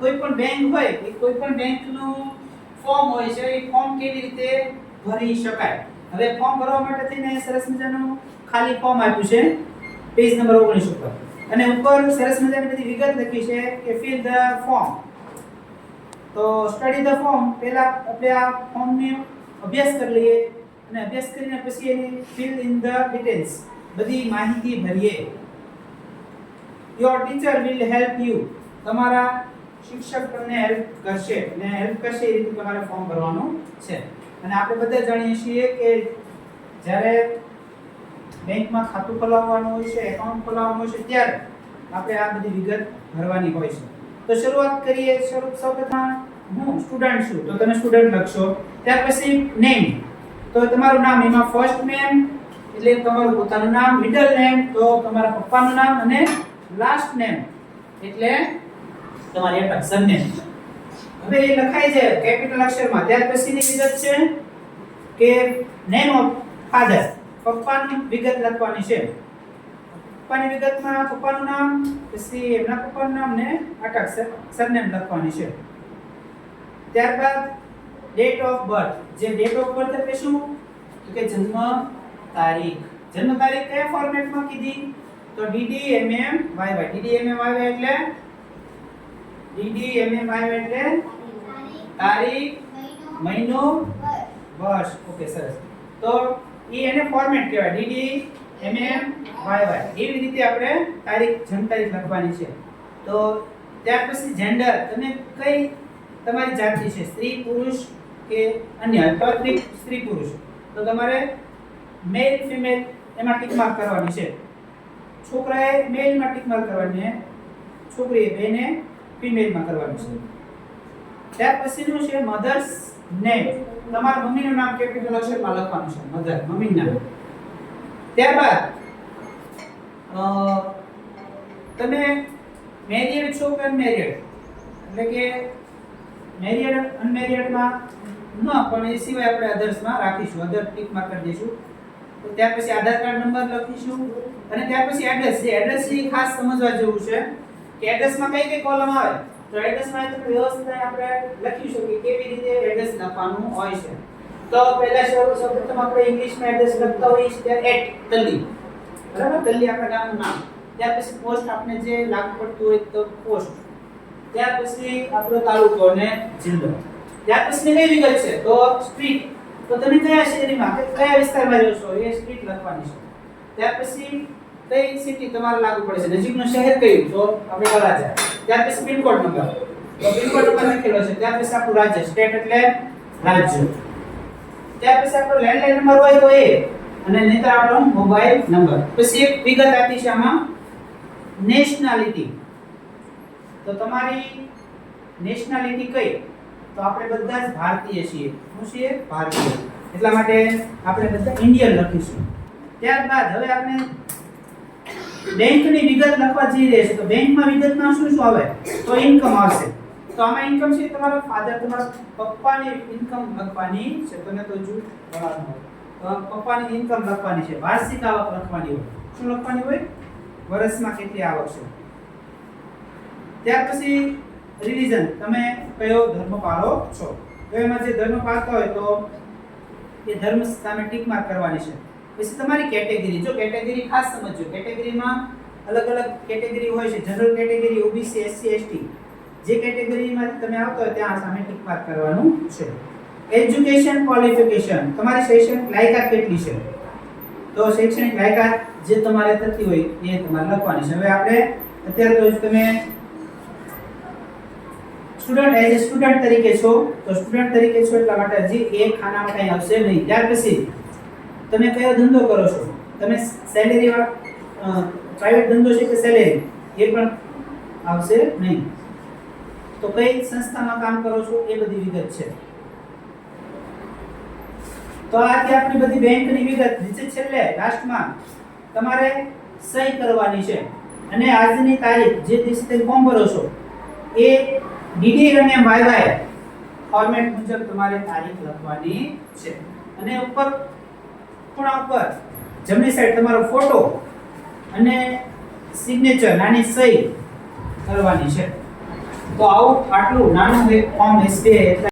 કોઈ પણ બેંક હોય કે કોઈ પણ બેંકનું ફોર્મ હોય છે, એ ફોર્મ કેવી રીતે ભરી શકાય. હવે ફોર્મ ભરવા માટે થઈને સરસ મજાનું ખાલી ફોર્મ આપ્યું છે પેજ નંબર 19 ઉપર, અને ઉપર સરસ મજાની બધી વિગત લખી છે કે ફિલ ધ ફોર્મ. તો સ્ટડી ધ ફોર્મ, પહેલા આપણે આ ફોર્મનો અભ્યાસ કરી લઈએ, અને અભ્યાસ કરીને પછી એની ફિલ ઇન ધ ડિટેલ્સ, બધી માહિતી ભરીએ. Your teacher will help you, તમારા શિક્ષક તમને હેલ્પ કરશે, અને હેલ્પ કરશે એ રીતે તમારે ફોર્મ ભરવાનું છે. અને આપણે બધા જાણીએ છીએ કે જ્યારે બેંકમાં ખાતું ખોલાવવાનું હોય છે, એકાઉન્ટ ખોલાવવાનું હોય છે, ત્યારે આપણે આ બધી વિગત ભરવાની હોય છે. તો શરૂઆત કરીએ. સૌપ્રથમ હું સ્ટુડન્ટ છું, તો તમે સ્ટુડન્ટ લખશો. ત્યાર પછી નેમ, તો તમારું નામ, એમાં ફર્સ્ટ નેમ એટલે તમારું પોતાનું નામ, મિડલ નેમ તો તમારા પપ્પાનું નામ, અને લાસ્ટ નેમ એટલે તમારી અટક સરનેમ. હવે એ લખાય છે કેપિટલ અક્ષરમાં. ત્યાર પછીની વિગત છે કે નેમ ઓફ ફાધર, પપ્પાની વિગત લખવાની છે. પપ્પાની વિગતમાં પપ્પાનું નામ, પછી એમના પપ્પાનું નામ ને અટક સરનેમ લખવાની છે. ત્યારબાદ ડેટ ઓફ બર્થ, જે ડેટ ઓફ બર્થ એટલે શું, તો કે જન્મ તારીખ. જન્મ તારીખ કયા ફોર્મેટમાં કીધી, તો DDMMYY. DDMMYY એટલે DDMMYY એટલે તારીખ, મહિનો, વર્ષ. ઓકે, સરસ. તો એને ફોર્મેટ કહેવાય DDMMYY. એવી રીતે આપણે તારીખ, જન્મ તારીખ લખવાની છે. તો ત્યાર પછી જેન્ડર, તમે કઈ તમારી જાતિ છે, સ્ત્રી, પુરુષ કે અન્ય, અથવા સ્ત્રી પુરુષ, તો તમારે મેલ ફિમેલ એમાં ટિક માર્ક કરવાની છે. છોકરાએ મેલ માં ટિક માર્ક કરવાની છે, છોકરીએ બેને ફિમેલ માં કરવાની છે. ત્યાર પછીનું છે મધર્સ નેમ, તમારા મમ્મીનું નામ કેપિટલ અક્ષરમાં લખવાનું છે, મધર, મમ્મીનું નામ. ત્યારબાદ તમે મેરિડ છો કે અનમેરિડ, એટલે કે મેરિડ અનમેરિડ માં ન, પણ એ સિવાય આપણે અધર્સમાં રાખીશું, અધર ટિક માર્ક કરી દઈશું. તો ત્યાર પછી આધાર કાર્ડ નંબર લખીશું, અને ત્યાર પછી એડ્રેસ. જે એડ્રેસ છે ખાસ સમજવા જેવું છે કે એડ્રેસમાં કઈ કઈ કોલમ આવે. તો એડ્રેસમાં તમે વ્યવસ્થિત આપણે લખીશું કે કેવી રીતે એડ્રેસ લખવાનું હોય છે. તો પહેલા સૌપ્રથમ આપણે ઇંગ્લિશમાં એડ્રેસ લખતા હોઈએ છીએ તલ્લી, બરાબર, તલ્લી આપણા ગામનું નામ. ત્યાર પછી પોસ્ટ આપણે જે લાગુ પડતું હોય તો પોસ્ટ. ત્યાર પછી આપણો તાલુકો અને જિલ્લો. ત્યાર પછી કઈ વિગત છે, તો સ્ટ્રીટ, તો તમે કયા શહેરમાં કયા વિસ્તારમાં રહો છો એ સ્ટ્રીટ લખવાની છે. ત્યાર પછી કઈ સિટી તમારે લાગુ પડે છે, નજીકનું શહેર કયું, તો આપણે વરાછા. ત્યાર પછી પિનકોડ નંબર, તો પિનકોડ નંબર લખેલો છે. ત્યાર પછી આપણું રાજ્ય, સ્ટેટ એટલે રાજ્ય. ત્યાર પછી આપણો લેન્ડલાઇન નંબર હોય તો એ, અને નહીતર આપણો મોબાઈલ નંબર. પછી એક વિગત આપી છે આમાં, નેશનાલિટી. તો તમારી નેશનાલિટી કઈ, તો આપણે બધા જ ભારતીય છીએ. શું છીએ? ભારતીય. એટલા માટે આપણે બધા ઇન્ડિયન લખીશું. ત્યારબાદ હવે આપણે બેંકની વિગત લખવા જઈ રહ્યા છે. તો બેંકમાં વિગતમાં શું શું આવે, તો ઇન્કમ આવશે. તો આમાં ઇન્કમ છે તમારા ફાધર, તમારા પપ્પાની ઇન્કમ લખવાની છે. તમે તો જૂઠ બોલવાનું હોય તો પપ્પાની ઇન્કમ લખવાની છે. વાર્ષિક આવક લખવાની હોય. શું લખવાની હોય? વર્ષમાં કેટલી આવક છે. ત્યાર પછી રિલિજન, તમે કયો ધર્મ પાળો છો. તો એમાં જે ધર્મ પાળતા હોય તો એ ધર્મ સામે ટિક માર્ક કરવાની છે. પછી તમારી કેટેગરી, જો કેટેગરી ખાસ સમજજો. કેટેગરીમાં અલગ અલગ કેટેગરી હોય છે. General category, OBC, SC, ST. જે કેટેગરીમાં તમે આવતા હોય ત્યાં સામે ટિક માર્ક કરવાનું છે. એજ્યુકેશન ક્વોલિફિકેશન, તમારી શૈક્ષણિક લાયકાત કેટલી છે. તો શૈક્ષણિક લાયકાત જે તમારે થતી હોય એ તમારે લખવાની છે. હવે આપણે અત્યારે તો તમે સ્ટુડન્ટ, એઝ અ સ્ટુડન્ટ તરીકે છો, તો સ્ટુડન્ટ તરીકે છો એટલા માટે હજી એક ખાનામાં કંઈ આવશે નહીં. ત્યાર પછી તમે કયો ધંધો કરો છો, તમે સેલેરી પ્રાઇવેટ ધંધો છે કે સેલેરી, એ પણ આવશે નહીં. તો કઈ સંસ્થામાં કામ કરો છો એ બધી વિગત છે. તો આ કે આપણી બધી બેંકની વિગત. નીચે છેલ્લે લાસ્ટમાં તમારે સહી કરવાની છે, અને આજની તારીખ જે દિવસે તમે ફોર્મ ભરો છો એ DDMMYY ફોર્મેટ મુજબ તમારે તારીખ લખવાની છે. અને ઉપર ખૂણા ઉપર જમણી સાઈડ તમારો ફોટો અને સિગ્નેચર, નાની સહી કરવાની છે. તો આવું આટલું નાનું એક ફોર્મ SBI એટલે